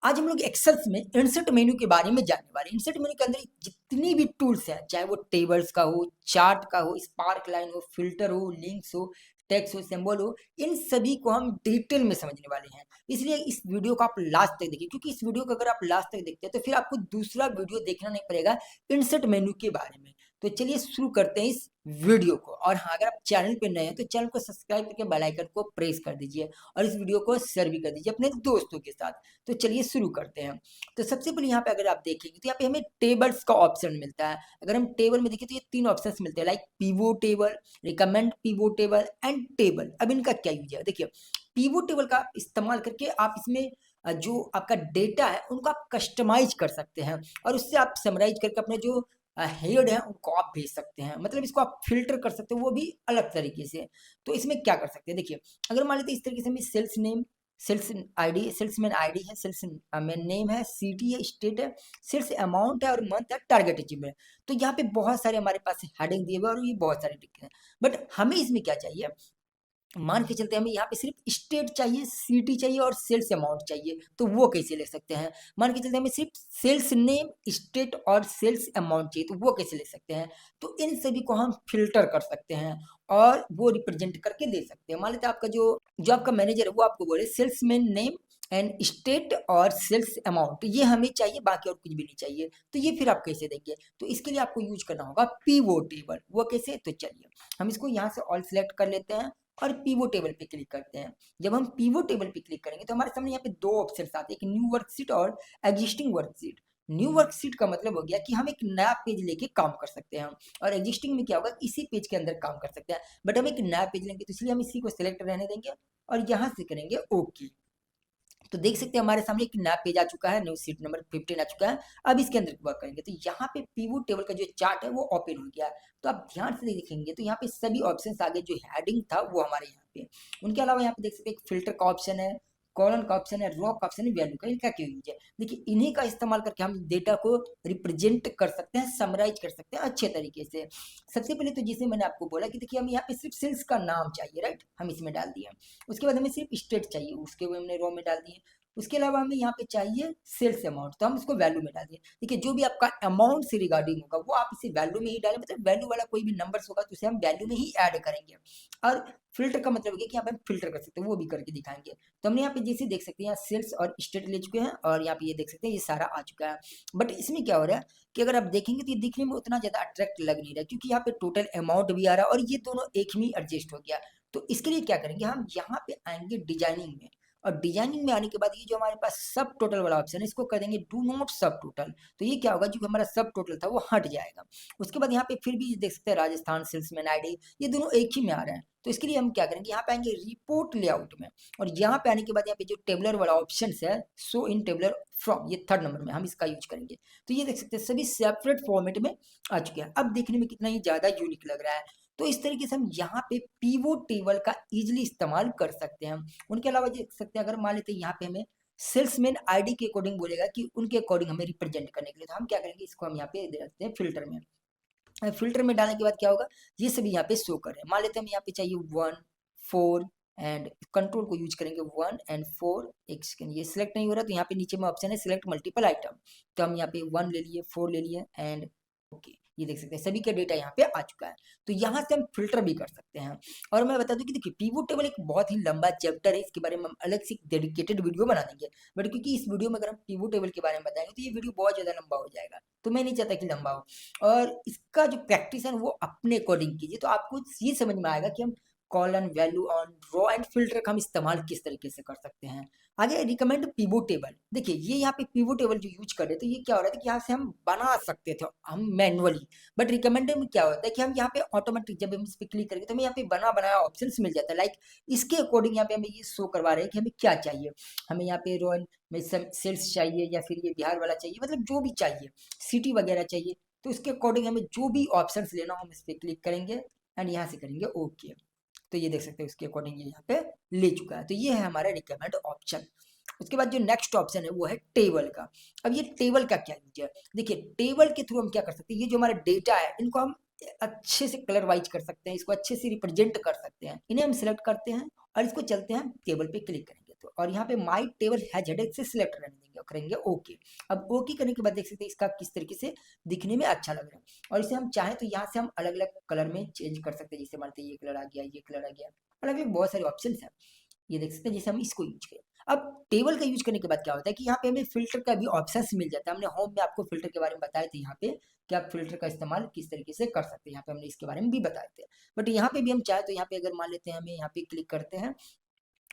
आज हम लोग एक्सेल्स में इंसर्ट मेन्यू के बारे में जानने वाले हैं। इंसर्ट मेन्यू के अंदर जितनी भी टूल्स हैं, चाहे वो टेबल्स का हो, चार्ट का हो, स्पार्क लाइन हो, फिल्टर हो, लिंक्स हो, टेक्स्ट हो, सिंबल हो, इन सभी को हम डिटेल में समझने वाले हैं। इसलिए इस वीडियो को आप लास्ट तक देखिए, क्योंकि इस वीडियो को अगर आप लास्ट तक देखते हैं तो फिर आपको दूसरा वीडियो देखना नहीं पड़ेगा इंसर्ट मेन्यू के बारे में। तो चलिए शुरू करते हैं इस वीडियो को। और हाँ, अगर आप चैनल पे नए हैं तो चैनल को सब्सक्राइब करके बेल आइकन को प्रेस कर दीजिए और इस वीडियो को शेयर भी कर दीजिए अपने दोस्तों के साथ। तो चलिए शुरू करते हैं। तो सबसे पहले यहाँ पे अगर आप देखेंगे तो यहाँ पे हमें टेबल्स का ऑप्शन मिलता है। अगर हम टेबल में देखें तो ये तीन ऑप्शन मिलते हैं, like pivot table, recommend pivot table and table. अब इनका क्या यूज है, देखिए पीवोट टेबल का इस्तेमाल करके आप इसमें जो आपका डेटा है उनको आप कस्टमाइज कर सकते हैं और उससे आप समराइज करके अपने जो हेड है उनको आप भेज सकते हैं। मतलब इसको आप फिल्टर कर सकते हो, वो भी अलग तरीके से। तो इसमें क्या कर सकते हैं, देखिए अगर मान लेते इस तरीके से हमें sales name, sales ID, salesman ID है, सेल्स मैन नेम है, सिटी है, स्टेट है, सेल्स अमाउंट है और मंथ है, टारगेट अचीवमेंट है। तो यहाँ पे बहुत सारे हमारे पास हेडिंग दिए हुए और ये बहुत सारे लिखे हैं। बट हमें इसमें क्या चाहिए, मान के चलते हमें यहाँ पे सिर्फ स्टेट चाहिए, सिटी चाहिए और सेल्स अमाउंट चाहिए। तो वो कैसे ले सकते हैं। मान के चलते हमें सिर्फ सेल्स नेम, स्टेट और सेल्स अमाउंट चाहिए, तो वो कैसे ले सकते हैं। तो इन सभी को हम फिल्टर कर सकते हैं और वो रिप्रेजेंट करके दे सकते हैं। मान लेते हैं आपका जो जो आपका मैनेजर है वो आपको बोले सेल्समैन नेम एंड स्टेट और सेल्स अमाउंट ये हमें चाहिए, बाकी और कुछ भी नहीं चाहिए। तो ये फिर आप कैसे देंगे, तो इसके लिए आपको यूज करना होगा पीवोट टेबल। वो कैसे, तो चलिए हम इसको यहाँ से ऑल सेलेक्ट कर लेते हैं और पीवो टेबल पे क्लिक करते हैं। जब हम पीवो टेबल पे क्लिक करेंगे तो हमारे सामने यहाँ पे दो ऑप्शन आते हैं, एक न्यू वर्कशीट और एग्जिस्टिंग वर्कशीट। न्यू वर्कशीट का मतलब हो गया कि हम एक नया पेज लेके काम कर सकते हैं और एग्जिस्टिंग में क्या होगा, इसी पेज के अंदर काम कर सकते हैं। बट हम एक नया पेज लेंगे तो इसलिए हम इसी को सिलेक्ट रहने देंगे और यहाँ से करेंगे ओके। तो देख सकते हैं हमारे सामने एक नया पेज आ चुका है, न्यू सीट नंबर 15 आ चुका है। अब इसके अंदर वर्क करेंगे तो यहाँ पे पीवोट टेबल का जो चार्ट है वो ओपन हो गया है। तो आप ध्यान से देखेंगे तो यहाँ पे सभी ऑप्शंस आगे जो हेडिंग था वो हमारे यहाँ पे। उनके अलावा यहाँ पे देख सकते हैं एक फिल्टर का ऑप्शन है, कॉलन का ऑप्शन है, रो का ऑप्शन है, वैल्यू का। इनका क्यों यूज है, देखिए इन्हीं का इस्तेमाल करके हम डेटा को रिप्रेजेंट कर सकते हैं, समराइज कर सकते हैं अच्छे तरीके से। सबसे पहले तो जैसे मैंने आपको बोला कि देखिए हमें यहाँ पे सिर्फ सेल्स का नाम चाहिए, राइट, हम इसमें डाल दिए। उसके बाद हमें सिर्फ स्टेट चाहिए, उसके बाद हमने रो में डाल दिए। उसके अलावा हमें यहाँ पे चाहिए सेल्स अमाउंट, तो हम इसको वैल्यू में डाल दिए। देखिए जो भी आपका अमाउंट से रिगार्डिंग होगा वो आप इसे वैल्यू में ही डालें, मतलब वैल्यू वाला कोई भी नंबर्स होगा तो उसे हम वैल्यू में ही ऐड करेंगे। और फिल्टर का मतलब है कि यहाँ पे हम फिल्टर कर सकते हैं, वो भी करके दिखाएंगे। तो हमने यहाँ पे जैसे देख सकते हैं यहाँ सेल्स और स्टेट ले चुके हैं और यहाँ पे ये देख सकते हैं ये सारा आ चुका है। बट इसमें क्या हो रहा है कि अगर आप देखेंगे तो ये दिखने में उतना ज्यादा अट्रैक्ट लग नहीं रहा, क्योंकि यहाँ पे टोटल अमाउंट भी आ रहा है और ये दोनों एक में एडजस्ट हो गया। तो इसके लिए क्या करेंगे, हम यहाँ पे आएंगे डिजाइनिंग में और डिजाइनिंग में आने के बाद ये जो हमारे पास सब टोटल वाला ऑप्शन है इसको कर देंगे डू नॉट सब टोटल। तो ये क्या होगा, जो हमारा सब टोटल था वो हट जाएगा। उसके बाद यहाँ पे फिर भी देख सकते हैं राजस्थान सेल्समैन आईडी, ये दोनों एक ही में आ रहे हैं। तो इसके लिए हम क्या करेंगे, यहाँ पे आएंगे रिपोर्ट लेआउट में और यहाँ पे आने के बाद यहाँ पे जो टेबलर वाला ऑप्शन है शो इन टेबलर फ्रॉम, ये थर्ड नंबर में हम इसका यूज करेंगे। तो ये देख सकते हैं सभी सेपरेट फॉर्मेट में आ चुके हैं। अब देखने में कितना ही ज्यादा यूनिक लग रहा है। तो इस तरीके से हम यहाँ पे पीवोट टेबल का इजिली इस्तेमाल कर सकते हैं। उनके अलावा देख सकते हैं अगर मान लेते हैं यहाँ पे हमें सेल्समैन आईडी के अकॉर्डिंग बोलेगा कि उनके अकॉर्डिंग हमें रिप्रेजेंट करने के लिए, तो हम क्या करेंगे, इसको हम यहाँ पे दे रखते हैं फिल्टर में। फिल्टर में डालने के बाद क्या होगा, ये सभी यहाँ पे शो कर रहे हैं। मान लेते हैं हम यहाँ पे चाहिए 1 4 एंड कंट्रोल को यूज करेंगे 1 एंड 4। एक सेकंड, ये सिलेक्ट नहीं हो रहा तो यहाँ पे नीचे में ऑप्शन है सिलेक्ट मल्टीपल आइटम। तो हम यहाँ पे 1 ले लिए, 4 ले लिए एंड ओके। ये देख सकते हैं सभी का डेटा यहाँ पे आ चुका है। तो यहाँ से हम फिल्टर भी कर सकते हैं। और मैं बता दूं कि देखिए पीवोट टेबल एक बहुत ही लंबा चैप्टर है, इसके बारे में हम अलग से डेडिकेटेड वीडियो बना देंगे। बट क्योंकि इस वीडियो में अगर हम पीवोट टेबल के बारे में बताएंगे तो ये वीडियो बहुत ज्यादा लंबा हो जाएगा, तो मैं नहीं चाहता कि लंबा हो। और इसका जो प्रैक्टिस है वो अपने अकॉर्डिंग कीजिए, तो आपको ये समझ में आएगा कि हम colon, value on, row and filter का हम इस्तेमाल किस तरीके से कर सकते हैं। आगे रिकमेंड पिवोट टेबल, देखिए ये यहाँ पे पिवोट टेबल जो यूज कर रहे थे, ये क्या हो रहा था कि यहाँ से हम बना सकते थे हम मैनुअली। बट रिकमेंडेड में क्या होता है कि हम यहाँ पे ऑटोमेटिक जब हम इस पे क्लिक करेंगे तो हमें यहाँ पे बना बनाया ऑप्शन मिल जाता है। लाइक इसके अकॉर्डिंग यहाँ पे हमें ये शो करवा रहे हैं कि हमें क्या चाहिए। हमें यहाँ पे रॉयल में सेल्स चाहिए या फिर ये बिहार वाला चाहिए, मतलब जो भी चाहिए, सिटी वगैरह चाहिए। तो इसके अकॉर्डिंग हमें जो भी ऑप्शन लेना हो हम इस पर क्लिक करेंगे एंड यहाँ से करेंगे ओके। तो ये देख सकते हैं उसके अकॉर्डिंग ये यहाँ पे ले चुका है। तो ये है हमारा रिकमेंड ऑप्शन। उसके बाद जो नेक्स्ट ऑप्शन है वो है टेबल का। अब ये टेबल का क्या यूज है, देखिए टेबल के थ्रू हम क्या कर सकते हैं, ये जो हमारा डेटा है इनको हम अच्छे से कलर वाइज कर सकते हैं, इसको अच्छे से रिप्रेजेंट कर सकते हैं। इन्हें हम सिलेक्ट करते हैं और इसको चलते हैं टेबल पे क्लिक करेंगे। तो, और यहाँ पे माई टेबल हैज हेडेक से सिलेक्ट रहने देंगे और करेंगे ओके। अब ओके करने के बाद देख सकते हैं इसका किस तरीके से दिखने में अच्छा लग रहा है। और इसे हम चाहें तो यहाँ से हम अलग अलग कलर में चेंज कर सकते हैं, जैसे मानते हैं ये कलर आ गया, ये कलर आ गया, अलग अलग बहुत सारे ऑप्शन है। ये देख सकते हैं जैसे हम इसको यूज करें। अब टेबल का यूज करने के बाद क्या होता है कि यहाँ पे हमें फिल्टर का भी ऑप्शंस मिल जाता है। हमने होम में आपको फिल्टर के बारे में बताए थे यहाँ पे कि आप फिल्टर का इस्तेमाल किस तरीके से कर सकते हैं, यहाँ पे हमने इसके बारे में भी बताए थे। बट यहाँ पे भी हम चाहे तो यहाँ पे अगर मान लेते हैं, हमें यहाँ पे क्लिक करते हैं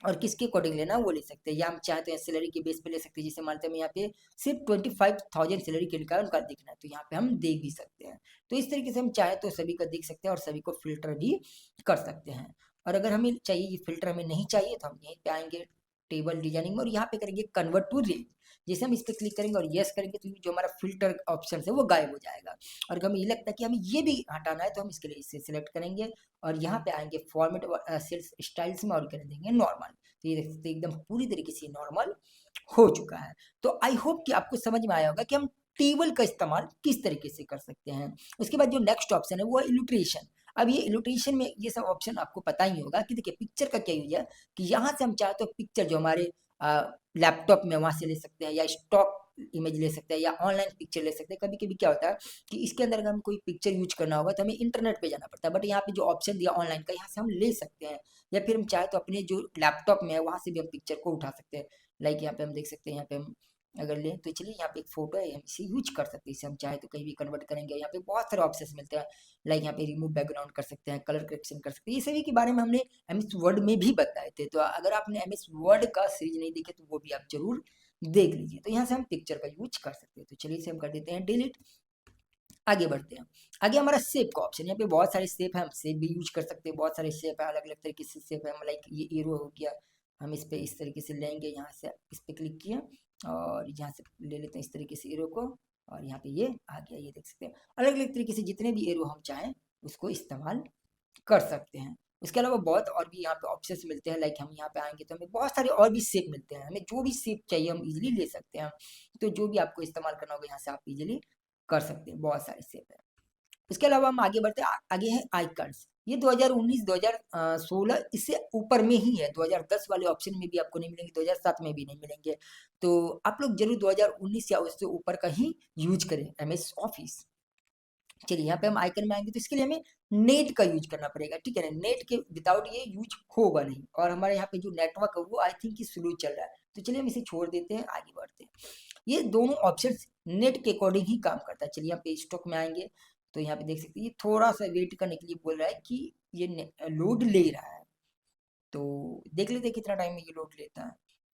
और किसके अकॉर्डिंग लेना वो ले सकते हैं, या हम चाहे तो सैलरी के बेस पे ले सकते हैं। जैसे मानते हैं यहाँ पे सिर्फ 25,000 सैलरी के लिखा है, उनका देखना है तो यहाँ पे हम देख भी सकते हैं। तो इस तरीके से हम चाहे तो सभी का देख सकते हैं और सभी को फिल्टर भी कर सकते हैं। और अगर हमें चाहिए ये फिल्टर हमें नहीं चाहिए तो हम यहीं पे आएंगे टेबल डिजाइनिंग में और यहाँ पे करेंगे कन्वर्ट टू रेंज। जैसे हम इस पर क्लिक करेंगे और यस करेंगे तो जो हमारा फिल्टर ऑप्शन है वो गायब हो जाएगा। और अगर हमें ये लगता है कि हमें ये भी हटाना है तो हम इसके लिए इसे सिलेक्ट करेंगे और यहाँ पे आएंगे फॉर्मेट सेल्स स्टाइल्स में और कर देंगे नॉर्मल। तो ये देख सकते हैं एकदम पूरी तरीके से नॉर्मल हो चुका है। तो आई होप कि आपको समझ में आया होगा कि हम टेबल का इस्तेमाल किस तरीके से कर सकते हैं। उसके बाद जो नेक्स्ट ऑप्शन है वो है इलुट्रेशन। अब ये इलुट्रेशन में ये सब ऑप्शन आपको पता ही होगा कि देखिए पिक्चर का क्या यूज है कि यहाँ से हम चाहे तो पिक्चर जो हमारे लैपटॉप में वहां से ले सकते हैं, या स्टॉक इमेज ले सकते हैं, या ऑनलाइन पिक्चर ले सकते हैं। कभी कभी क्या होता है कि इसके अंदर अगर हम कोई पिक्चर यूज करना होगा तो हमें इंटरनेट पे जाना पड़ता है, बट यहाँ पे जो ऑप्शन दिया ऑनलाइन का यहाँ से हम ले सकते हैं। या फिर हम चाहे तो अपने जो लैपटॉप में है वहां से भी हम पिक्चर को उठा सकते हैं। लाइक यहाँ पे हम देख सकते हैं, यहाँ पे हम अगर लें तो चलिए यहाँ पे एक फोटो है, हम इसे यूज कर सकते हैं। इसे हम चाहे तो कहीं भी कन्वर्ट करेंगे, यहाँ पे बहुत सारे ऑप्शंस मिलते हैं। लाइक यहाँ पे रिमूव बैकग्राउंड कर सकते हैं, कलर करेक्शन कर सकते हैं, ये सभी के बारे में हमने एमएस वर्ड में भी बताए थे। तो अगर आपने एमएस वर्ड का सीरीज नहीं देखे तो वो भी आप जरूर देख लीजिए। तो यहाँ से हम पिक्चर का यूज कर सकते हैं। तो चलिए इसे हम कर देते हैं डिलीट। आगे बढ़ते हैं। आगे हमारा शेप का ऑप्शन, यहाँ पे बहुत सारे शेप है, हम शेप भी यूज कर सकते हैं। बहुत सारे शेप है, अलग अलग तरीके से शेप है। लाइक ये एरो हो गया, हम इस पे इस तरीके से लेंगे, यहाँ से इस पे क्लिक किया और यहाँ से ले लेते हैं इस तरीके से एरो को, और यहाँ पे ये आ गया। ये देख सकते हैं अलग अलग तरीके से जितने भी एरो हम चाहें उसको इस्तेमाल कर सकते हैं। उसके अलावा बहुत और भी यहाँ पे ऑप्शंस मिलते हैं। लाइक हम यहाँ पे आएंगे तो हमें बहुत सारे और भी शेप मिलते हैं, हमें जो भी शेप चाहिए हम इजीली ले सकते हैं। तो जो भी आपको इस्तेमाल करना होगा यहाँ से आप इजीली कर सकते हैं, बहुत सारे शेप है। उसके अलावा हम आगे बढ़ते हैं, आगे है आइकन्स। ये 2019 2016 इससे ऊपर में ही है, 2010 वाले ऑप्शन में भी आपको नहीं मिलेंगे, 2007 में भी नहीं मिलेंगे। तो आप लोग जरूर 2019 या उससे ऊपर का ही यूज करें एमएस ऑफिस। चलिए यहाँ पे हम आइकन में आएंगे तो इसके लिए हमें नेट का यूज करना पड़ेगा, ठीक है ना। नेट के विदाउट ये यूज होगा नहीं, और हमारे यहाँ पे जो नेटवर्क है वो आई थिंक कि स्लो चल रहा है। तो चलिए हम इसे छोड़ देते हैं, आगे बढ़ते हैं। ये दोनों ऑप्शन नेट के अकॉर्डिंग ही काम करता है। चलिए यहाँ पे स्टॉक में आएंगे तो यहाँ पे देख सकते हैं ये थोड़ा सा वेट करने के लिए बोल रहा है कि ये लोड ले रहा है। तो देख लेते हैं कितना टाइम में ये लोड लेता है।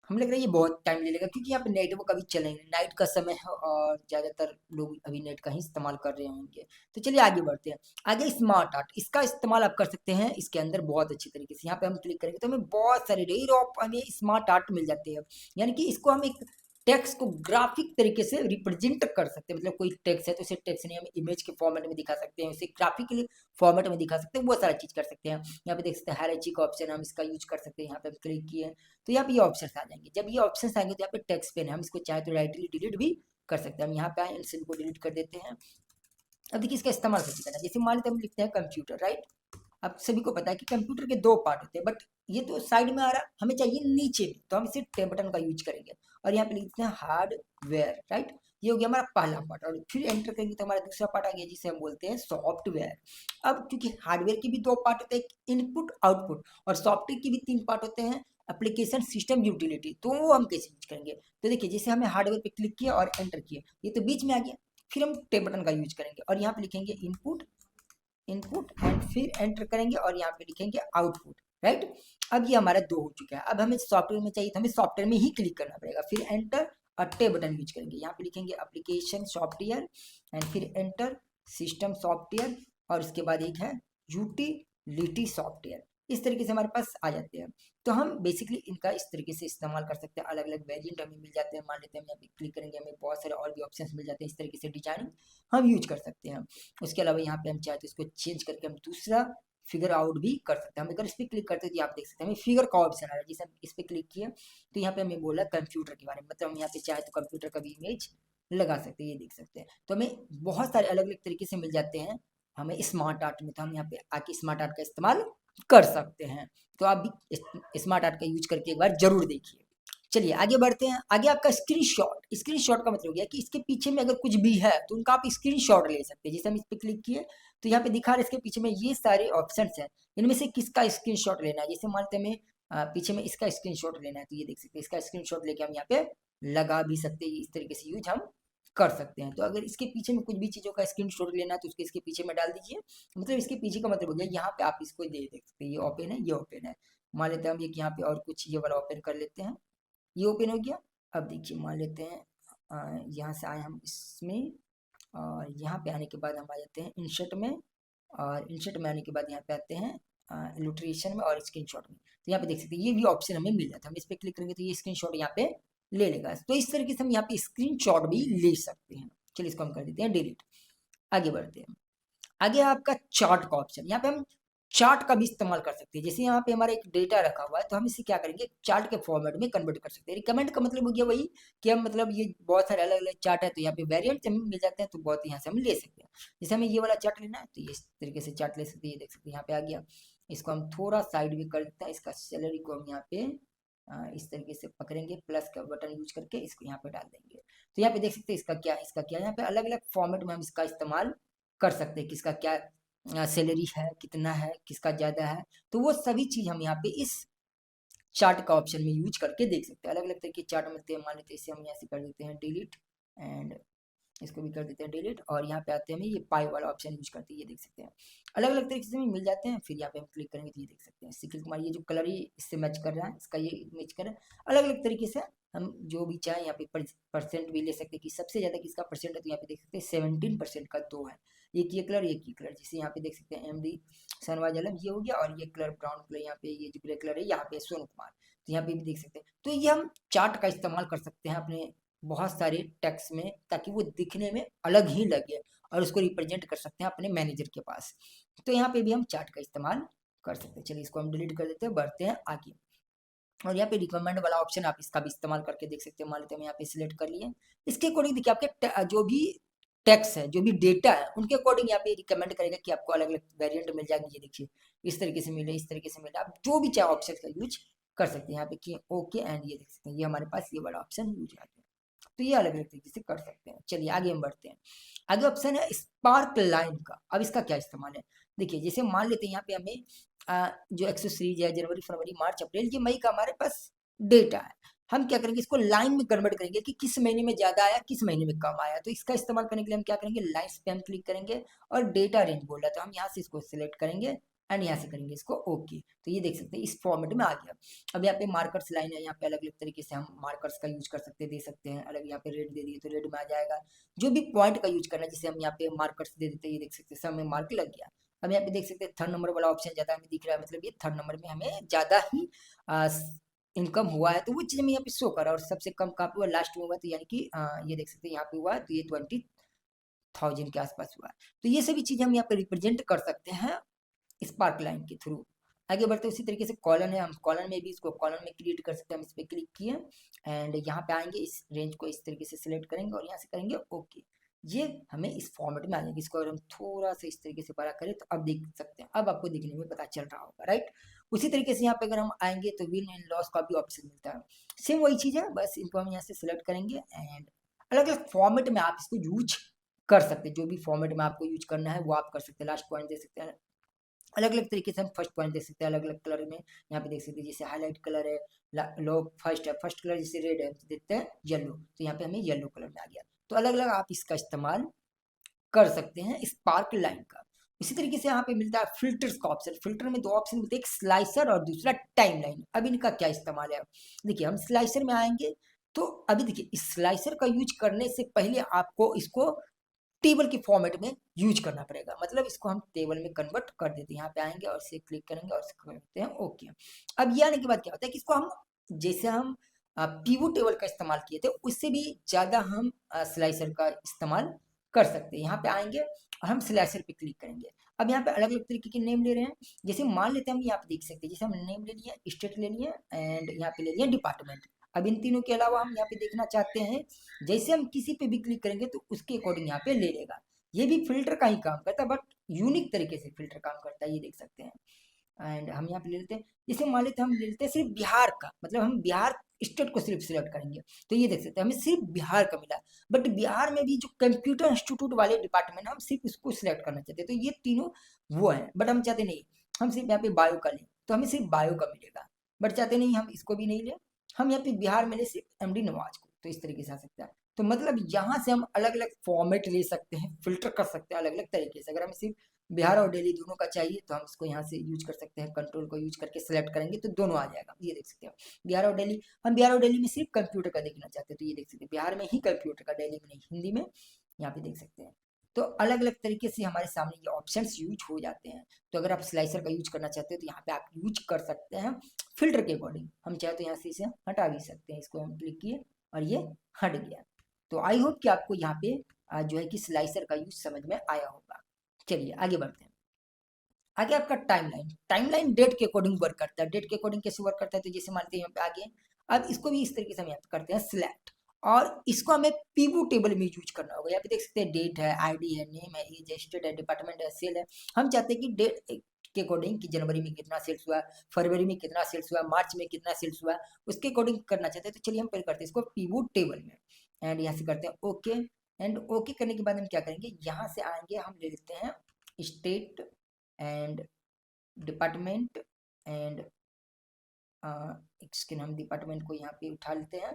हमें लग रहा है ये बहुत टाइम ले लेगा क्योंकि यहाँ पे नेटवर्क अभी चलेंगे, नाइट का समय है और ज़्यादातर लोग अभी नेट का ही इस्तेमाल कर रहे होंगे। तो चलिए आगे बढ़ते हैं। आगे स्मार्ट आर्ट, इसका इस्तेमाल आप कर सकते हैं इसके अंदर बहुत अच्छी तरीके से। यहाँ पे हम क्लिक करेंगे तो हमें बहुत सारे ढेर ऑफ हमें स्मार्ट आर्ट मिल जाते हैं। यानी कि इसको हम एक टेक्स्ट को ग्राफिक तरीके से रिप्रेजेंट कर सकते हैं। मतलब कोई टेक्स्ट है तो उसे टेक्स्ट नहीं हम इमेज के फॉर्मेट में दिखा सकते हैं, उसे ग्राफिकली फॉर्मेट में दिखा सकते हैं, बहुत सारा चीज कर सकते हैं। यहाँ पे देख सकते हैं हायरार्ची का ऑप्शन, हम इसका यूज कर सकते हैं। यहाँ पे क्लिक किए तो यहाँ पे ये ऑप्शन आ जाएंगे। जब ये ऑप्शन आएंगे तो यहाँ पे टेक्स्ट पेन है, हम इसको चाहे तो डायरेक्टली डिलीट भी कर सकते हैं। हम यहाँ पे आए इनको डिलीट कर देते हैं। अब देखिए इसका इस्तेमाल कैसे करना है। जैसे मान लेते हैं हम लिखते हैं कंप्यूटर, राइट। अब सभी को पता है कि कंप्यूटर के दो पार्ट होते हैं, बट ये तो साइड में आ रहा है, हमें चाहिए नीचे में, तो हम इसे टैब बटन का यूज करेंगे और यहाँ पे लिखते हैं हार्डवेयर, राइट। ये हो गया हमारा पहला पार्ट, और फिर एंटर करेंगे तो हमारा दूसरा पार्ट आ गया जिसे हम बोलते हैं सॉफ्टवेयर। अब क्योंकि हार्डवेयर के भी दो पार्ट होते हैं, इनपुट आउटपुट, और सॉफ्टवेयर के भी तीन पार्ट होते हैं, एप्लीकेशन सिस्टम यूटिलिटी। तो वो हम कैसे यूज करेंगे, तो देखिए जैसे हमें हार्डवेयर पे क्लिक किया और एंटर किया, ये तो बीच में आ गया। फिर हम टैब बटन का यूज करेंगे और यहाँ पे लिखेंगे इनपुट एंड फिर एंटर करेंगे और यहाँ पे लिखेंगे आउटपुट, राइट। अब ये हमारा दो हो चुका है। अब हमें सॉफ्टवेयर में चाहिए तो हमें सॉफ्टवेयर में ही क्लिक करना पड़ेगा, फिर एंटर और टैब बटन यूज करेंगे। यहाँ पे लिखेंगे एप्लीकेशन सॉफ्टवेयर एंड फिर एंटर सिस्टम सॉफ्टवेयर, और उसके बाद एक है यूटिलिटी सॉफ्टवेयर। इस तरीके से हमारे पास आ जाते हैं। तो हम बेसिकली इनका इस तरीके से इस्तेमाल कर सकते हैं। अलग अलग वेरिएंट हमें मिल जाते हैं। मान लेते हैं हम यहाँ पे क्लिक करेंगे, हमें बहुत सारे और भी ऑप्शंस मिल जाते हैं। इस तरीके से डिजाइनिंग हम यूज कर सकते हैं। उसके अलावा यहाँ पे हम चाहे तो इसको चेंज करके हम दूसरा फिगर आउट भी कर सकते हैं। हम अगर इस पर क्लिक करते हैं तो आप देख सकते हैं हमें फिगर का ऑप्शन आ रहा है। जैसे हम इस पर क्लिक किए तो यहाँ पे हमें बोला कंप्यूटर के बारे में, मतलब हम यहाँ पे चाहे तो कंप्यूटर का भी इमेज लगा सकते हैं। ये देख सकते हैं, तो हमें बहुत सारे अलग अलग तरीके से मिल जाते हैं हमें स्मार्ट आर्ट में। तो हम यहाँ पे आके स्मार्ट आर्ट का इस्तेमाल कर सकते हैं। तो आप भी स्मार्ट आर्ट का यूज करके एक बार जरूर देखिए। चलिए आगे बढ़ते हैं। आगे आपका स्क्रीनशॉट। स्क्रीनशॉट का मतलब हो गया कि इसके पीछे में अगर कुछ भी है तो उनका आप स्क्रीनशॉट ले सकते हैं। जैसे हम इस पर क्लिक किए तो यहाँ पे दिखा रहा है इसके पीछे में ये सारे ऑप्शंस हैं, इनमें से किसका स्क्रीनशॉट लेना है। जैसे मान लेते हैं हमें पीछे में इसका स्क्रीनशॉट लेना है, तो ये देख सकते हैं इसका स्क्रीनशॉट लेके हम यहाँ पे लगा भी सकते हैं। इस तरीके से यूज हम कर सकते हैं। तो अगर इसके पीछे में कुछ भी चीज़ों का स्क्रीनशॉट लेना है तो उसके इसके पीछे में डाल दीजिए। मतलब इसके पीछे का मतलब हो गया यहाँ पे आप इसको दे देख सकते हैं। ये ओपन है, ये ओपन है। मान लेते हैं हम एक यहाँ पे और कुछ ये वाला ओपन कर लेते हैं, ये ओपन हो गया। अब देखिए मान लेते हैं यहाँ से आए हम इसमें, और यहाँ पे आने के बाद हम आ जाते हैं इंसर्ट में, और इंसर्ट में आने के बाद यहाँ पे आते हैं इलस्ट्रेशन में और स्क्रीनशॉट में। तो यहाँ पे देख सकते हैं ये भी ऑप्शन हमें मिल जाता है। हम इस पर क्लिक करेंगे तो ये स्क्रीनशॉट यहाँ पे ले लेगा। तो इस तरीके से हम यहाँ पे स्क्रीनशॉट भी ले सकते हैं। चलिए इसको हम कर देते हैं डिलीट। आगे बढ़ते हैं। आगे आपका चार्ट का ऑप्शन। यहाँ पे हम चार्ट का भी इस्तेमाल कर सकते हैं। जैसे यहाँ पे हमारा एक डेटा रखा हुआ है तो हम इसे क्या करेंगे, चार्ट के फॉर्मेट में कन्वर्ट कर सकते हैं। रिकमेंड का मतलब हो गया वही कि हम मतलब ये बहुत सारे अलग अलग चार्ट है तो यहाँ पे वेरिएंट हमें मिल जाते हैं, तो बहुत यहाँ से हम ले सकते हैं। जैसे हमें ये वाला चार्ट लेना है तो ये इस तरीके से चार्ट ले सकते हैं। ये देख सकते हैं यहाँ पे आ गया। इसको हम थोड़ा साइड भी कर देते हैं। इसका सैलरी को हम यहाँ पे इस तरीके से पकड़ेंगे, प्लस का बटन यूज करके इसको यहाँ पे डाल देंगे। तो यहाँ पे देख सकते हैं इसका क्या यहाँ पे अलग अलग फॉर्मेट में हम इसका इस्तेमाल कर सकते हैं। किसका क्या सैलरी है, कितना है, किसका ज़्यादा है, तो वो सभी चीज़ हम यहाँ पे इस चार्ट का ऑप्शन में यूज करके देख सकते हैं। अलग अलग तरीके के चार्ट मिलते हैं। मान लेते हैं इसे हम यहाँ से कर देते हैं डिलीट, एंड इसको भी कर देते हैं डिलीट, और यहाँ पे आते हैं हम ये पाई वाला ऑप्शन यूज करते हैं। ये देख सकते हैं अलग अलग तरीके से हमें मिल जाते हैं। फिर यहाँ पे हम क्लिक करेंगे तो ये देख सकते हैं सिखिल कुमार, ये जो कलर ही इससे मैच कर रहा है, इसका ये मैच कर रहा है। अलग अलग तरीके से हम जो भी चाहें यहाँ पे परसेंट भी ले सकते हैं कि सबसे ज़्यादा किसका परसेंट है। तो यहाँ पे देख सकते हैं 17% का दो है, एक ये कलर एक ये कलर। जैसे यहाँ पे देख सकते हैं MD सनवाज आलम ये हो गया, और ये कलर ब्राउन कलर यहाँ पे, ये जो ग्रे कलर है यहाँ पे सोनू कुमार, तो यहाँ पे भी देख सकते हैं। तो ये हम चार्ट का इस्तेमाल कर सकते हैं अपने बहुत सारे टेक्स्ट में, ताकि वो दिखने में अलग ही लगे, और उसको रिप्रेजेंट कर सकते हैं अपने मैनेजर के पास। तो यहाँ पे भी हम चार्ट का इस्तेमाल कर सकते हैं। चलिए इसको हम डिलीट कर देते हैं, बढ़ते हैं आगे। और यहाँ पे रिकमेंड वाला ऑप्शन आप इसका भी इस्तेमाल करके देख सकते हैं। मान लेते हैं हम यहाँ पे सिलेक्ट कर लिए, इसके अकॉर्डिंग देखिए आपके जो भी टेक्स्ट है, जो भी डेटा है, उनके अकॉर्डिंग यहाँ पे रिकमेंड करेगा कि आपको अलग अलग वेरिएंट मिल जाएगी। ये देखिए इस तरीके से मिले, इस तरीके से मिले, आप जो भी चाहे ऑप्शन का यूज कर सकते हैं। यहाँ पे किए ओके, एंड ये देख सकते हैं ये हमारे पास ये वाला ऑप्शन यूज आ गया। तो ये अलग अलग तरीके से कर सकते हैं। चलिए आगे हम बढ़ते हैं। आगे ऑप्शन है स्पार्क लाइन का। अब इसका क्या इस्तेमाल है, देखिए जैसे मान लेते हैं यहाँ पे हमें जो एक्सेस सीरीज है जनवरी फरवरी मार्च अप्रैल ये मई का हमारे पास डेटा है। हम क्या करेंगे, इसको लाइन में कन्वर्ट करेंगे कि किस महीने में ज्यादा आया, किस महीने में कम आया। तो इसका इस्तेमाल करने के लिए हम क्या करेंगे, लाइन्स पे हम क्लिक करेंगे, और डेटा रेंज बोल रहा है तो हम यहाँ से इसको सिलेक्ट करेंगे, एंड यहाँ से करेंगे इसको ओके। तो ये देख सकते हैं इस फॉर्मेट में आ गया। अब यहाँ पे मार्कर्स लाइन है, यहाँ पे अलग अलग तरीके से हम मार्कर्स का यूज कर सकते हैं, दे सकते हैं। अलग यहाँ पे रेड दे दिए तो रेड में आ जाएगा। जो भी पॉइंट का यूज करना है, जैसे हम यहाँ पे मार्कर्स दे देते हैं, ये देख सकते हैं सब में मार्क लग गया। अब यहाँ पे देख सकते हैं थर्ड नंबर वाला ऑप्शन ज्यादा हमें दिख रहा है, मतलब ये थर्ड नंबर में हमें ज्यादा ही इनकम हुआ है, तो वो चीज हमें यहाँ पे शो कर रहा है। और सबसे कम कहाँ पे हुआ, लास्ट में हुआ, तो यानी कि ये देख सकते हैं यहाँ पे हुआ है, तो ये 20,000 के आसपास हुआ है। तो ये सभी चीजें हम यहाँ पे रिप्रेजेंट कर सकते हैं स्पार्क लाइन के थ्रू। आगे बढ़ते हैं, उसी तरीके से कॉलन है, हम कॉलन में भी इसको कॉलन में क्रिएट कर सकते हैं। हम इस पर क्लिक किए, एंड यहाँ पे आएंगे, इस रेंज को इस तरीके से सिलेक्ट करेंगे, और यहाँ से करेंगे ओके। ये हमें इस फॉर्मेट में आ जाएगी। इसको अगर हम थोड़ा सा इस तरीके से बड़ा करें तो अब देख सकते हैं, अब आपको दिखने में पता चल रहा होगा, राइट। उसी तरीके से यहाँ पे अगर हम आएंगे तो विन एंड लॉस का भी ऑप्शन मिलता है। सेम वही चीज है, बस इनको हम यहाँ से सिलेक्ट करेंगे, एंड अलग अलग फॉर्मेट में आप इसको यूज कर सकते हैं। जो भी फॉर्मेट में आपको यूज करना है वो आप कर सकते हैं। लास्ट पॉइंट दे सकते हैं, अलग अलग तरीके से हम फर्स्ट पॉइंट देख सकते हैं अलग अलग कलर में। यहाँ पे देख सकते हैं जैसे हाईलाइट कलर है, लो फर्स्ट है, फर्स्ट कलर जैसे रेड है तो देखते हैं येलो, तो यहाँ पे हमें येलो कलर में आ गया। तो अलग अलग आप इसका इस्तेमाल कर सकते हैं स्पार्क लाइन का। इसी तरीके से यहाँ पे मिलता है फिल्टर्स का ऑप्शन। फिल्टर में दो ऑप्शन मिलते हैं, एक स्लाइसर और दूसरा टाइम लाइन। अब इनका क्या इस्तेमाल है, देखिए हम स्लाइसर में आएंगे तो अभी देखिए स्लाइसर का यूज करने से पहले आपको इसको टेबल के फॉर्मेट में यूज करना पड़ेगा। मतलब इसको हम टेबल में कन्वर्ट कर देते हैं। यहाँ पे आएंगे और इसे क्लिक करेंगे और इसको करते हैं ओके। अब ये आने के बाद क्या होता है कि इसको हम जैसे हम पीवो टेबल का इस्तेमाल किए थे उससे भी ज्यादा हम स्लाइसर का इस्तेमाल कर सकते हैं। यहाँ पे आएंगे और हम स्लाइसर पे क्लिक करेंगे। अब यहाँ पे अलग अलग तरीके के नेम ले रहे हैं। जैसे मान लेते हैं हम यहाँ पे देख सकते हैं, जैसे हम नेम ले लिए, स्टेट ले लिए, एंड यहाँ पे ले लिया डिपार्टमेंट। अब इन तीनों के अलावा हम यहाँ पे देखना चाहते हैं, जैसे हम किसी पे भी क्लिक करेंगे तो उसके अकॉर्डिंग यहाँ पे ले लेगा। ये भी फिल्टर का ही काम करता है, बट यूनिक तरीके से फिल्टर काम करता है, ये देख सकते हैं। एंड हम यहाँ पे ले लेते हैं, जैसे मान लेते हैं हम ले लेते हैं सिर्फ बिहार का, मतलब हम बिहार स्टेट को सिर्फ सिलेक्ट करेंगे, तो ये देख सकते हैं हमें सिर्फ बिहार का मिला। बट बिहार में भी जो कंप्यूटर इंस्टीट्यूट वाले डिपार्टमेंट है, हम सिर्फ उसको सिलेक्ट करना चाहते हैं, तो ये तीनों वो है। बट हम चाहते नहीं, हम सिर्फ यहाँ पे बायो का लें, तो हमें सिर्फ बायो का मिलेगा। बट चाहते नहीं हम इसको भी नहीं लें, हम यहाँ पे बिहार में ले सिर्फ एमडी नवाज को, तो इस तरीके से आ सकता है। तो मतलब यहाँ से हम अलग अलग फॉर्मेट ले सकते हैं, फिल्टर कर सकते हैं अलग अलग तरीके से। अगर हम सिर्फ बिहार और दिल्ली दोनों का चाहिए तो हम इसको यहाँ से यूज कर सकते हैं, कंट्रोल को यूज करके सिलेक्ट करेंगे तो दोनों आ जाएगा। ये देख सकते हैं बिहार और दिल्ली, हम बिहार और दिल्ली में सिर्फ कंप्यूटर का देखना चाहते हैं, तो ये देख सकते हैं बिहार में ही कंप्यूटर का, दिल्ली में नहीं, हिंदी में यहाँ पे देख सकते हैं। तो अलग अलग तरीके से हमारे सामने ये ऑप्शंस यूज हो जाते हैं। तो अगर आप स्लाइसर का यूज करना चाहते हो तो यहाँ पे आप यूज कर सकते हैं फिल्टर के अकॉर्डिंग। हम चाहे तो यहाँ से इसे हटा भी सकते हैं, इसको हम क्लिक किए और ये हट गया। तो आई होप कि आपको यहाँ पे जो है कि स्लाइसर का यूज समझ में आया होगा। चलिए आगे बढ़ते हैं। आगे आपका टाइमलाइन, टाइमलाइन डेट के अकॉर्डिंग वर्क करता है। डेट के अकॉर्डिंग कैसे वर्क करता है, तो जैसे मानते हैं यहाँ पे आगे, अब इसको भी इस तरीके से हम यहाँ पे करते हैं सिलेक्ट, और इसको हमें पीवो टेबल में यूज करना होगा। यहाँ पे देख सकते हैं डेट है, आईडी है, नेम है, एज है, स्टेट है, डिपार्टमेंट है, सेल है। हम चाहते हैं कि डेट के अकॉर्डिंग कि जनवरी में कितना सेल्स हुआ, फरवरी में कितना सेल्स हुआ, मार्च में कितना सेल्स हुआ, उसके अकॉर्डिंग करना चाहते हैं। तो चलिए हम पहले करते हैं इसको पीवो टेबल में, एंड यहाँ से करते हैं ओके। एंड ओके करने के बाद हम क्या करेंगे, यहाँ से आएंगे, हम ले लेते हैं स्टेट एंड डिपार्टमेंट एंड इसके नाम डिपार्टमेंट को यहाँ पे उठा लेते हैं,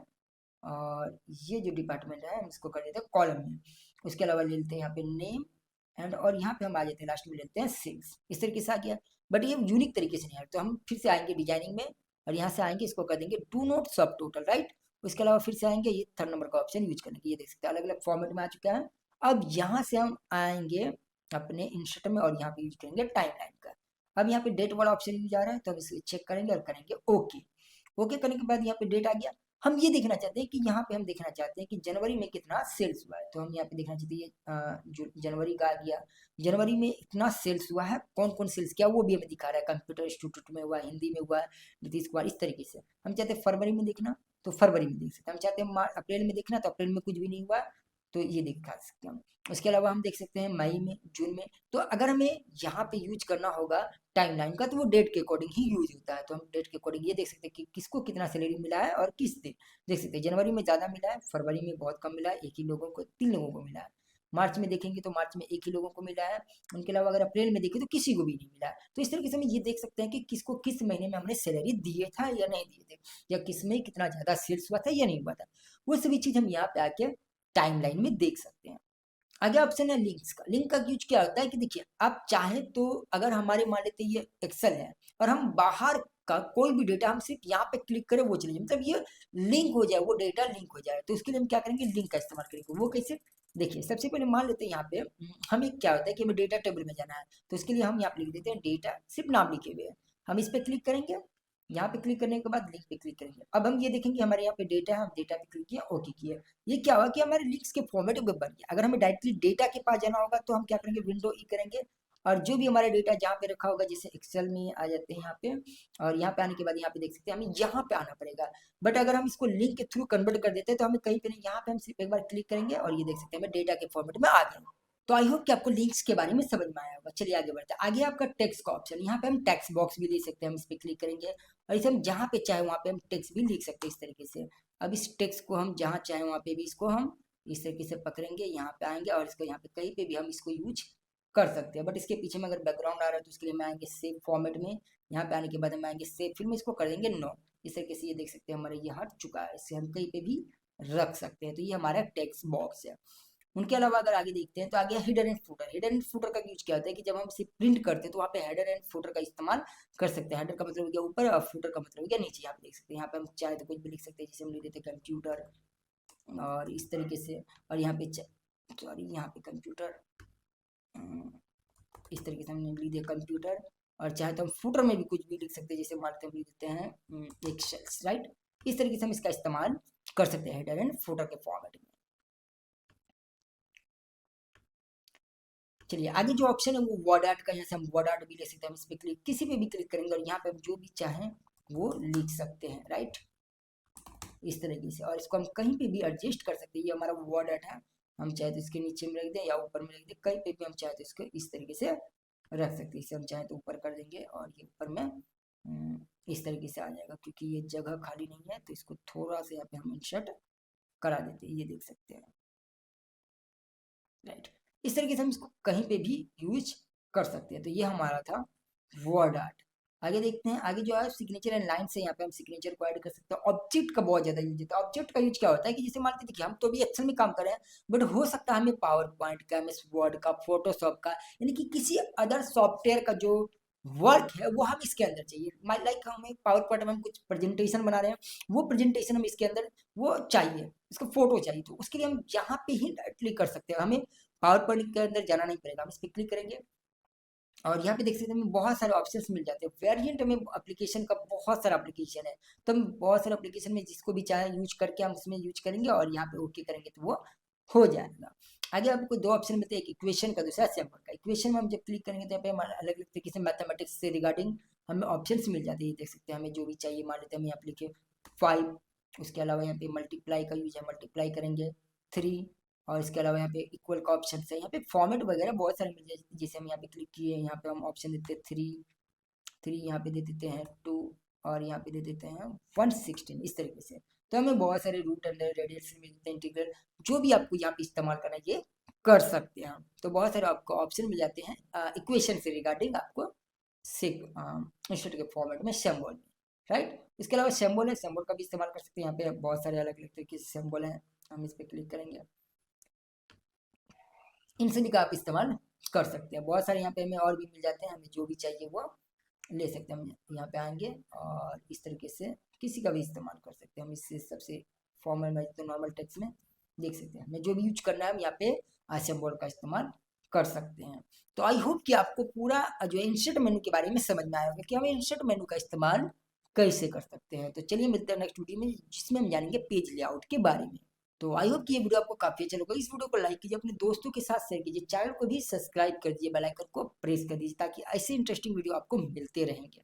और ये जो डिपार्टमेंट है हम इसको कर देते हैं कॉलम में। उसके अलावा ले लेते हैं यहाँ पे नेम एंड, और यहाँ पे हम आ जाते हैं लास्ट में लेते हैं सेल्स। इस तरीके से आ गया, बट ये यूनिक तरीके से नहीं आया। तो हम फिर से आएंगे डिजाइनिंग में, और यहाँ से आएंगे, इसको कर देंगे डू नॉट सब टोटल, राइट। उसके अलावा फिर से आएंगे, ये 3 नंबर का ऑप्शन यूज करने के, ये देख सकते हैं अलग अलग फॉर्मेट में आ चुका है। अब यहाँ से हम आएंगे अपने इंसर्ट में, और यहाँ पे यूज करेंगे टाइम लाइन का। अब यहाँ पे डेट वाला ऑप्शन यूज आ रहा है, तो हम इसे चेक करेंगे और करेंगे ओके। ओके करने के बाद यहाँ पे डेट आ गया। हम ये देखना चाहते हैं कि यहाँ पे हम देखना चाहते हैं कि जनवरी में कितना सेल्स हुआ है, तो हम यहाँ पे देखना चाहते हैं जो जनवरी का आ गया, जनवरी में इतना सेल्स हुआ है, कौन कौन सेल्स किया वो भी हमें दिखा रहा है, कंप्यूटर इंस्टीट्यूट में हुआ, हिंदी में हुआ, नीतीश कुमार, इस तरीके से। हम चाहते हैं फरवरी में देखना, तो फरवरी में देख सकते हैं। हम चाहते हैं अप्रैल में देखना, तो अप्रैल में कुछ भी नहीं हुआ, तो ये दिखा सकते हैं हम। उसके अलावा हम देख सकते हैं मई में, जून में। तो अगर हमें यहाँ पे यूज करना होगा टाइमलाइन का, तो वो डेट के अकॉर्डिंग ही यूज होता है। तो हम डेट के अकॉर्डिंग ये देख सकते हैं कि किसको कितना सैलरी मिला है और किस दिन। देख सकते हैं जनवरी में ज़्यादा मिला है, फरवरी में बहुत कम मिला है, एक ही लोगों को, 3 लोगों को मिला है। मार्च में देखेंगे तो मार्च में एक ही लोगों को मिला है। उनके अलावा अगर अप्रैल में देखें तो किसी को भी नहीं मिला है। तो इस तरीके से हम ये देख सकते हैं कि किसको किस महीने में हमने सैलरी दिए था या नहीं दिए थे, या किस में कितना ज़्यादा सेल्स हुआ था या नहीं हुआ था। वो सभी चीज़ हम यहाँ पे आके टाइमलाइन में देख सकते हैं। आगे ऑप्शन है लिंक्स का। लिंक का यूज क्या होता है कि देखिए, आप चाहे तो अगर हमारे मान लेते ये एक्सेल है और हम बाहर का कोई भी डेटा हम सिर्फ यहाँ पे क्लिक करें वो चले जाए, मतलब ये लिंक हो जाए, वो डेटा लिंक हो जाए, तो उसके लिए हम क्या करेंगे, लिंक का इस्तेमाल करेंगे। वो कैसे, देखिए सबसे पहले मान लेते हैं यहाँ पे हमें क्या होता है कि हमें डेटा टेबल में जाना है, तो इसके लिए हम यहाँ पे लिख देते हैं डेटा, सिर्फ नाम लिखे हुए हैं। हम इस पर क्लिक करेंगे, यहाँ पे क्लिक करने के बाद लिंक पे क्लिक करेंगे। अब हम ये देखेंगे हमारे यहाँ पे डेटा है, हम डेटा पे क्लिक किया, ओके किया। ये क्या हुआ कि हमारे लिंक्स के फॉर्मेट में बन गया। अगर हमें डायरेक्टली डेटा के पास जाना होगा तो हम क्या करेंगे, विंडो ई करेंगे, और जो भी हमारे डेटा जहाँ पे रखा होगा, जैसे एक्सेल में आ जाते हैं यहाँ पे, और यहाँ पे आने के बाद यहाँ पे देख सकते हैं हमें यहाँ पे आना पड़ेगा। बट अगर हम इसको लिंक के थ्रू कन्वर्ट कर देते हैं तो हमें कहीं पे नहीं, यहाँ पे हम सिर्फ एक बार क्लिक करेंगे और ये देख सकते हैं हमें डेटा के फॉर्मेट में आ गया। तो आई होप कि आपको लिंक्स के बारे में समझ में आया होगा। चलिए आगे बढ़ते हैं। आगे आपका टेक्स्ट का ऑप्शन, यहाँ पे हम टेक्स्ट बॉक्स भी ले सकते हैं, हम इस पर क्लिक करेंगे और इसे हम जहाँ पे चाहे वहाँ पे हम टेक्स्ट भी लिख सकते हैं इस तरीके से। अब इस टेक्स्ट को हम जहाँ चाहे वहाँ पे भी इसको हम इस तरीके से पकड़ेंगे, यहाँ पे आएंगे और इसको यहाँ पे कहीं पे भी हम इसको यूज कर सकते हैं। बट इसके पीछे में अगर बैकग्राउंड आ रहा है तो उसके लिए हम आएंगे सेव फॉर्मेट में, यहाँ पे आने के बाद हम आएंगे सेव, फिर में इसको कर देंगे नो। इस तरीके से ये देख सकते हैं हमारे ये हट चुका है, इसे हम कहीं पे भी रख सकते हैं। तो ये हमारा टेक्स्ट बॉक्स है। उनके अलावा अगर आगे देखते हैं तो आगे header and footer. Header and footer का यूज क्या होता है कि जब हम इसे प्रिंट करते हैं तो वहाँ पे हेडर एंड फुटर का इस्तेमाल कर सकते हैं। हेडर का मतलब हो गया ऊपर और फुटर का मतलब हो गया नीचे। यहाँ पे देख सकते हैं, यहाँ पे हम चाहे तो कुछ भी लिख सकते हैं, जैसे हम लिख देते हैं कंप्यूटर, और इस तरीके से। और यहाँ पे सॉरी, यहाँ पे कंप्यूटर, इस तरीके से हमने लिख दिया कंप्यूटर। और चाहे तो हम फुटर में भी कुछ भी लिख सकते हैं, जैसे मानते हम लिख देते हैं एक्सेल्स, राइट। इस तरीके से हम इसका इस्तेमाल कर सकते हैं हेडर एंड फुटर के फॉर्मेट में। चलिए आगे जो ऑप्शन है वो वर्ड आर्ट का, यहाँ से हम वर्ड आर्ट भी ले सकते हैं। हम इस पर क्लिक, किसी पे भी क्लिक करेंगे और यहाँ पे हम जो भी चाहें वो लिख सकते हैं, राइट, इस तरीके से। और इसको हम कहीं पे भी एडजस्ट कर सकते हैं। ये हमारा वर्ड आर्ट है, हम चाहे तो इसके नीचे में रख दें या ऊपर में रख दें, कहीं पे भी हम चाहे तो इसको इस तरीके से रख सकते हैं। इसे हम चाहें तो ऊपर कर देंगे और ये ऊपर में इस तरीके से आ जाएगा, क्योंकि ये जगह खाली नहीं है तो इसको थोड़ा सा यहाँ पे हम इंसर्ट करा देते हैं, ये देख सकते हैं, राइट। इस तरीके से हम इसको कहीं पे भी यूज कर सकते हैं। तो ये हमारा था वर्ड आर्ट। आगे देखते हैं, आगे जो है सिग्नेचर एंड लाइन से यहाँ पे हम सिग्नेचर को ऐड कर सकते हैं। ऑब्जेक्ट का बहुत ज्यादा यूज होता है। ऑब्जेक्ट का यूज क्या होता है कि जैसे मान लीजिए देखिए हम तो भी एक्सेल में काम कर रहे हैं, बट हो सकता है हमें पावर पॉइंट का, एमएस वर्ड का, फोटोशॉप का, यानी कि किसी अदर सॉफ्टवेयर का जो वर्क है वो हम इसके अंदर चाहिए। लाइक हमें पावर पॉइंट में हम कुछ प्रेजेंटेशन बना रहे हैं, वो प्रेजेंटेशन हम इसके अंदर वो चाहिए, इसका फोटो चाहिए, तो उसके लिए हम यहाँ पे ही डायरेक्टली कर सकते हैं। हमें पावर पॉइंट के अंदर जाना नहीं पड़ेगा, हम इस पर क्लिक करेंगे और यहाँ पे देख सकते हैं हमें बहुत सारे ऑप्शंस मिल जाते हैं। वेरिएंट में एप्लीकेशन का बहुत सारा एप्लीकेशन है, तो हम बहुत सारे एप्लीकेशन में जिसको भी चाहे यूज करके हम उसमें यूज करेंगे और यहाँ पे ओके करेंगे तो वो हो जाएगा। आगे आपको दो ऑप्शन मिलते हैं, एक इक्वेशन का, दूसरा सिंपल का। इक्वेशन में हम जब क्लिक करेंगे तो यहाँ पे अलग अलग तरीके से मैथमेटिक्स से रिगार्डिंग हमें ऑप्शन मिल जाते हैं। देख सकते हैं हमें जो भी चाहिए, मान लेते हैं हम यहाँ पे लिखे 5, उसके अलावा यहाँ पे मल्टीप्लाई का यूज है, मल्टीप्लाई करेंगे 3, और इसके अलावा यहाँ पे इक्वल का ऑप्शन है, यहाँ पे फॉर्मेट वगैरह बहुत सारे मिल जाए। जैसे हम यहाँ पे क्लिक किए, यहाँ पे हम ऑप्शन देते हैं 3, यहाँ पे दे देते हैं 2, और यहाँ पे दे देते हैं 116, इस तरीके से। तो हमें बहुत सारे रूट अंडर रेडियस मिलते हैं, इंटीग्रल, जो भी आपको यहाँ पे इस्तेमाल करना है ये कर सकते हैं। तो बहुत सारे आपको ऑप्शन मिल जाते हैं इक्वेशन से रिगार्डिंग आपको इंस्टेंट के फॉर्मेट में, सिंबल में, राइट। इसके अलावा सिंबल है, सिंबल का भी इस्तेमाल कर सकते हैं। यहाँ पे बहुत सारे अलग अलग तरीके से सिंबल हैं, हम इस पर क्लिक करेंगे, इन सभी का आप इस्तेमाल कर सकते हैं। बहुत सारे यहाँ पे हमें और भी मिल जाते हैं, हमें जो भी चाहिए वो ले सकते हैं। हम यहाँ पे आएंगे और इस तरीके से किसी का भी इस्तेमाल कर सकते हैं। हम इससे सबसे फॉर्मल में तो नॉर्मल टेक्स्ट में देख सकते हैं, हमें जो भी यूज करना है हम यहाँ पे सिंबल का इस्तेमाल कर सकते हैं। तो आई होप कि आपको पूरा जो इंसर्ट मेनू के बारे में समझ में आया होगा कि हम इंसर्ट मेनू का इस्तेमाल कैसे कर सकते हैं। तो चलिए मिलते हैं नेक्स्ट वीडियो में, जिसमें हम जानेंगे पेज लेआउट के बारे में। तो आई होप कि ये वीडियो आपको काफी अच्छा लगा। इस वीडियो को लाइक कीजिए, अपने दोस्तों के साथ शेयर कीजिए, चैनल को भी सब्सक्राइब कर दीजिए, बेल आइकन को प्रेस कर दीजिए, ताकि ऐसे इंटरेस्टिंग वीडियो आपको मिलते रहेंगे।